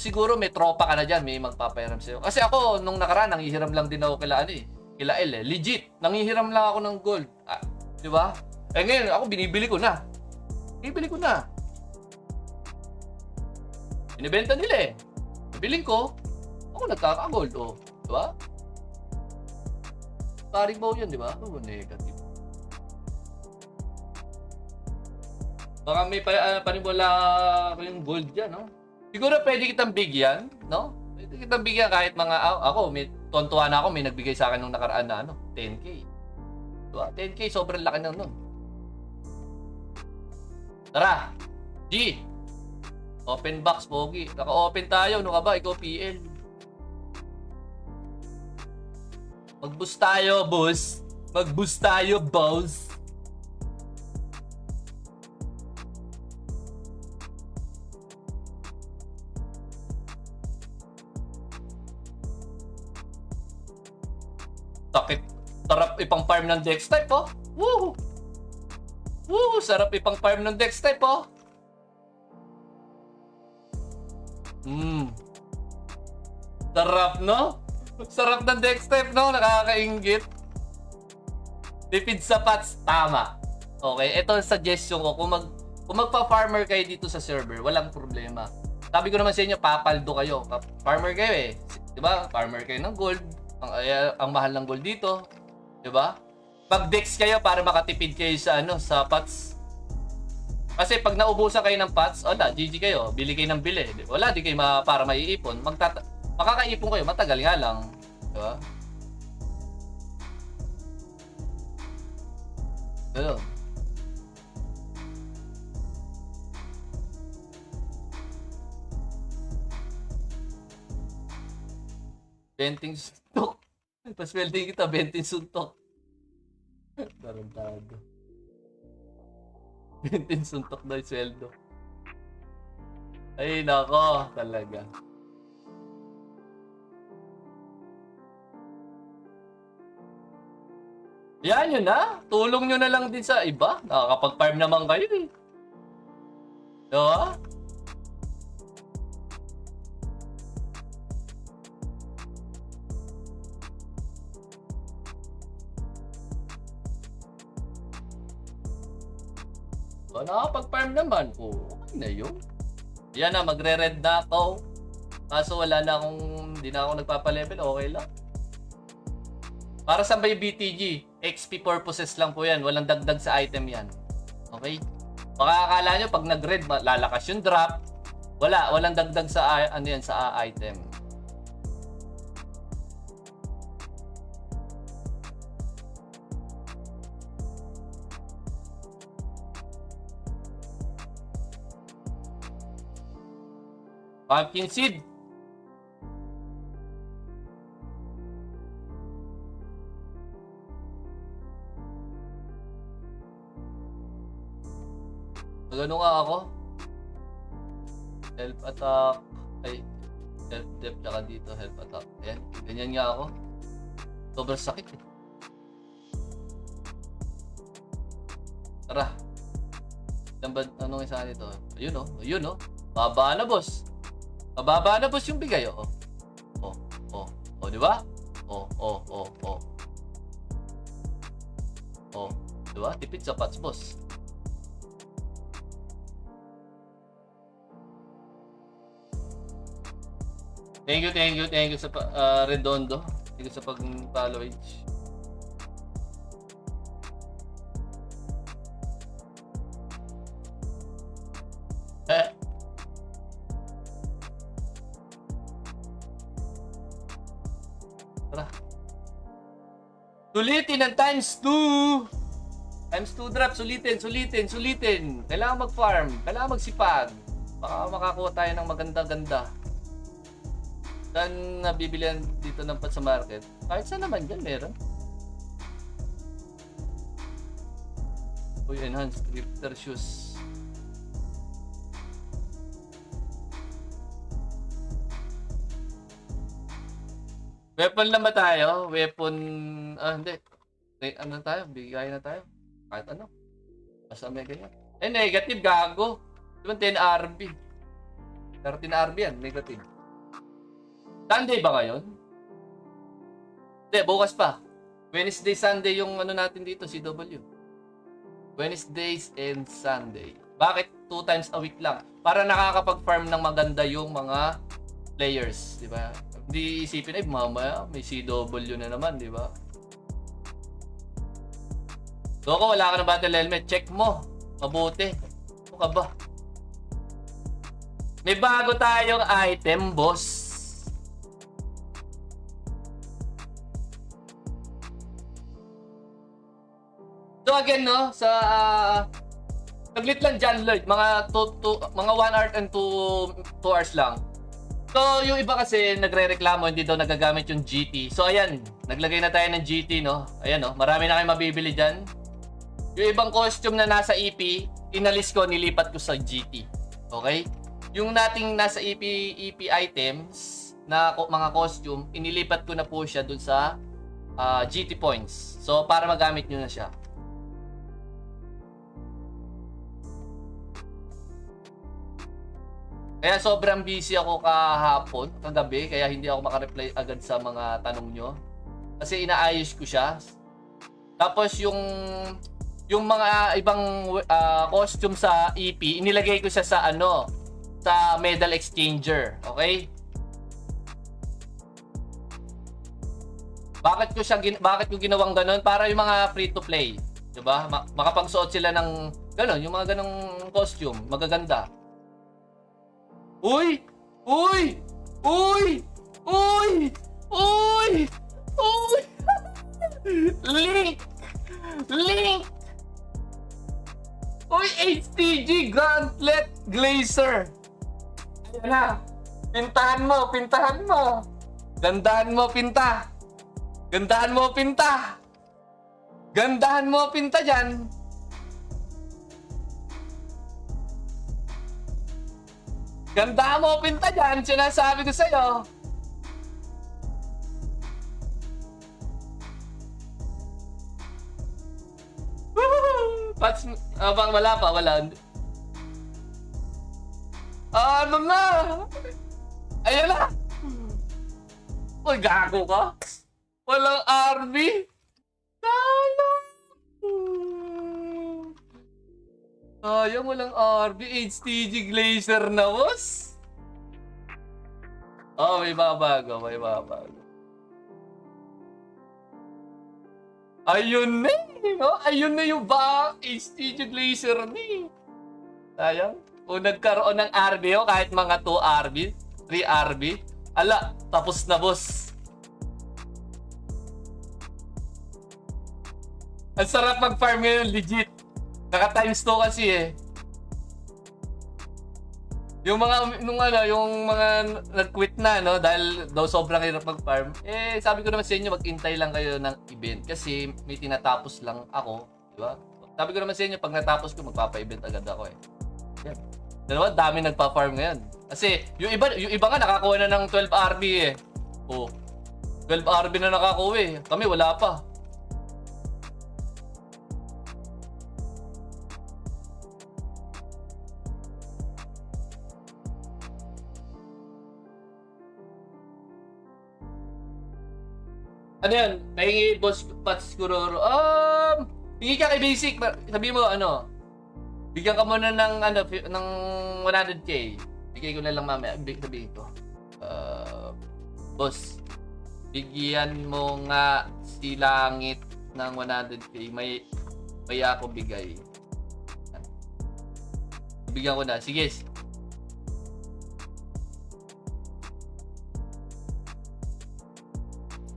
siguro may tropa ka na dyan, may magpapahiram sa'yo. Kasi ako, nung nakaraan, nanghihiram lang din ako kila ano eh. Kila El eh. Legit, nanghihiram lang ako ng gold. Ah, di ba? Eh ngayon, ako binibili ko na. Binibili ko na. Binibenta nila eh. Bibiling ko, ako nagkaka-gold. Oh, di ba? Paribaw yun, di ba? Oh, negative. Baka may panibula ko yung gold dyan, no? Siguro pwede kitang bigyan, no? Pwede kitang bigyan kahit mga, ako, may tontuwa na ako, may nagbigay sa akin nung nakaraan na, 10K. Diba? 10K, sobrang laki na nun. Tara, G! Open box, Pogi. Naka-open tayo, ano ka ba? Ikaw, PL. Mag-boost tayo, boss. Mag-boost tayo, boss. Sakit. Sarap ipang farm ng Dex type, oh. Woo! Woo! Sarap ipang farm ng Dex type, oh. Sarap, no? Sarap ng Dex type, no? Nakakainggit. Tipid sa pots, tama. Okay, ito ang suggestion ko. Kung magpa-farmer kayo dito sa server, walang problema. Sabi ko naman sa inyo, papaldo kayo. Farmer kayo eh. Diba? Farmer kayo ng gold. Ang mahal ng gold dito. Diba? Pag-dex kayo para makatipid kayo sa sa pots. Kasi pag naubusan kayo ng pots, wala, GG kayo. Bili kayo ng bili. Wala, di kayo para maiipon. Makakaipon kayo, matagal nga lang. Diba? Ganun. Benting suntok. Paswelting kita, benting suntok. Tarantado. Benting suntok daw yung sweldo. Ay, nako. Talaga. Yan yun na. Tulong nyo na lang din sa iba. Nakakapag-farm naman kayo eh. Diba? Nakapag-farm naman. Okay na yun. Yan na, magre-red na ako. Kaso wala na hindi na ako nagpapalevel. Okay lang. Para sa may BTG, XP purposes lang po yan. Walang dagdag sa item yan. Okay? Baka akala nyo pag nag-red, lalakas yung drop. Walang dagdag sa sa item. Pumpkin seed. Gano'n nga ako. Help attack. Ay, help depth tsaka dito, help attack. Ayan, ganyan nga ako. Sobrang sakit eh. Tara. Anong isa nito? Ayun oh, ayun oh. Baba na boss. Mababa na boss yung bigay oh. Oh, di ba? Oh. Oh, di ba? Tipid sa pots boss. Thank you sa Redondo. Thank you sa pag-followage. Tara. Sulitin ang times 2. Times 2 drop, sulitin. Kailangan mag-farm, kailangan magsipag. Baka makakuha tayo ng maganda-ganda. Saan nabibilihan dito ng pot sa market? Kahit saan naman dyan, meron. Uy, enhanced drifter shoes. Weapon lang ba tayo? Weapon... hindi. Ano tayo? Bigay na tayo. Kahit ano. Basta may ganyan. Negative, gago. Diba 10 RB? 13 RB yan, negative. Sunday ba ngayon? Hindi, bukas pa. Wednesday, Sunday yung ano natin dito, CW. Wednesdays and Sunday. Bakit 2 times a week lang? Para nakakapag-farm ng maganda yung mga players, di ba? Hindi isipin, ay mamaya may CW na naman, di ba? Doko, wala ka ng battle helmet. Check mo. Mabuti. Ano ka ba? May bago tayong item, boss. So again, no, sa saglit lang dyan, Lloyd, mga 1 hour and 2 hours lang. So, yung iba kasi nagre-reklamo, hindi daw nagagamit yung GT. So, ayan, naglagay na tayo ng GT, no? Ayan, no, marami na kayong mabibili dyan. Yung ibang costume na nasa EP, inalis ko, nilipat ko sa GT. Okay? Yung nating nasa EP items, na mga costume, inilipat ko na po siya dun sa GT points. So, para magamit nyo na siya. Kaya sobrang busy ako kahapon, kagabi, kaya hindi ako makareply agad sa mga tanong nyo. Kasi inaayos ko siya. Tapos yung mga ibang costume sa EP, inilagay ko siya sa sa medal exchanger, okay? Bakit ko ginawang ganun? Para yung mga free to play, 'di ba? Makapagsuot sila ng ganun, yung mga ganung costume, magaganda. Uy! Uy! Uy! Uy! Uy! Uy! Link! Link! Uy! HTG Gauntlet Glacier! Ayan na! Pintahan mo! Pintahan mo! Gandahan mo, pinta! Gandahan mo, pinta! Gandahan mo, pinta dyan! Ganda mo, pinta dyan. Sinasabi ko sa'yo. Pats, wala pa, wala. Ano na? Ayan na. Uy, gago ka. Walang RB. Sayang, walang RB. HTG Glacier na, boss. Oh, may babago, may babago. Ayun na no? Ayun na yung HTG Glacier ni. Sayang. Kung nagkaroon ng RB kahit mga 2 RB, 3 RB, ala, tapos na, boss. Ang sarap mag-farm ngayon, legit. Naka times 2 kasi eh. Yung mga nag-quit na, no, dahil daw sobrang hirap mag-farm. Eh, sabi ko naman sa inyo, mag-intay lang kayo ng event kasi may tinatapos lang ako, di ba? Sabi ko naman sa inyo, pag natapos ko, magpapa-event agad ako eh. Yan. Dalawa, dami nagpa-farm ngayon. Kasi yung iba nga nakakuha na ng 12 RB eh. Oh. 12 RB na nakakuha eh. Kami wala pa. Ano yan? Pahingi boss Pats Kuroro. Hingi ka kay Basic. Sabi mo bigyan ka muna ng ng 100k. Bigay ko na lang mamaya. Sabihin ko. Boss, bigyan mo nga si Langit ng 100k. May ako bigay. Bigyan ko na. Sige.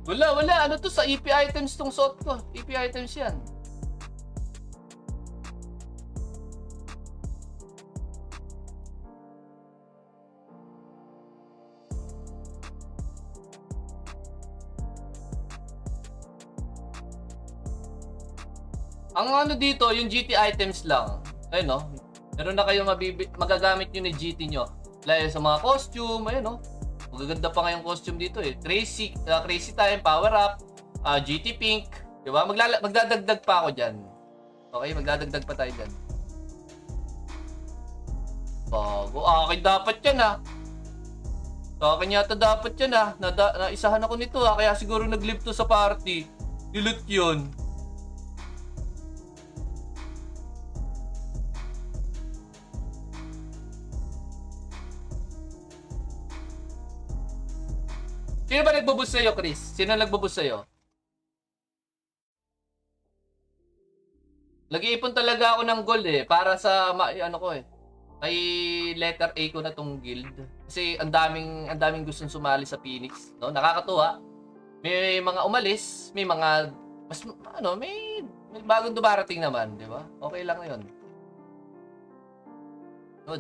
Wala. Ano to sa EP items tong suot ko? EP items yan. Ang dito, yung GT items lang. Ayun, no? Meron na kayong magagamit nyo ni GT nyo. Lalo sa mga costume, ayun, no? Magaganda pa nga yung costume dito eh. Crazy Time, Power Up, GT Pink. Diba? Magdadagdag pa ako dyan. Okay, magdadagdag pa tayo dyan. Bago. Akin dapat yan, ha. Sa akin yata dapat yan naisahan ako nito kaya siguro nag-live to sa party. Dilute yun. Sino ba nagbubus sa'yo, Chris? Sino nagbubus sa'yo? Nag-iipon talaga ako ng gold para sa ano ko May letter A ko na tong guild. Kasi ang daming gustong sumali sa Phoenix, no? Nakakatuwa. May mga umalis, may mga may bagong dumarating naman, di ba? Okay lang 'yon. No,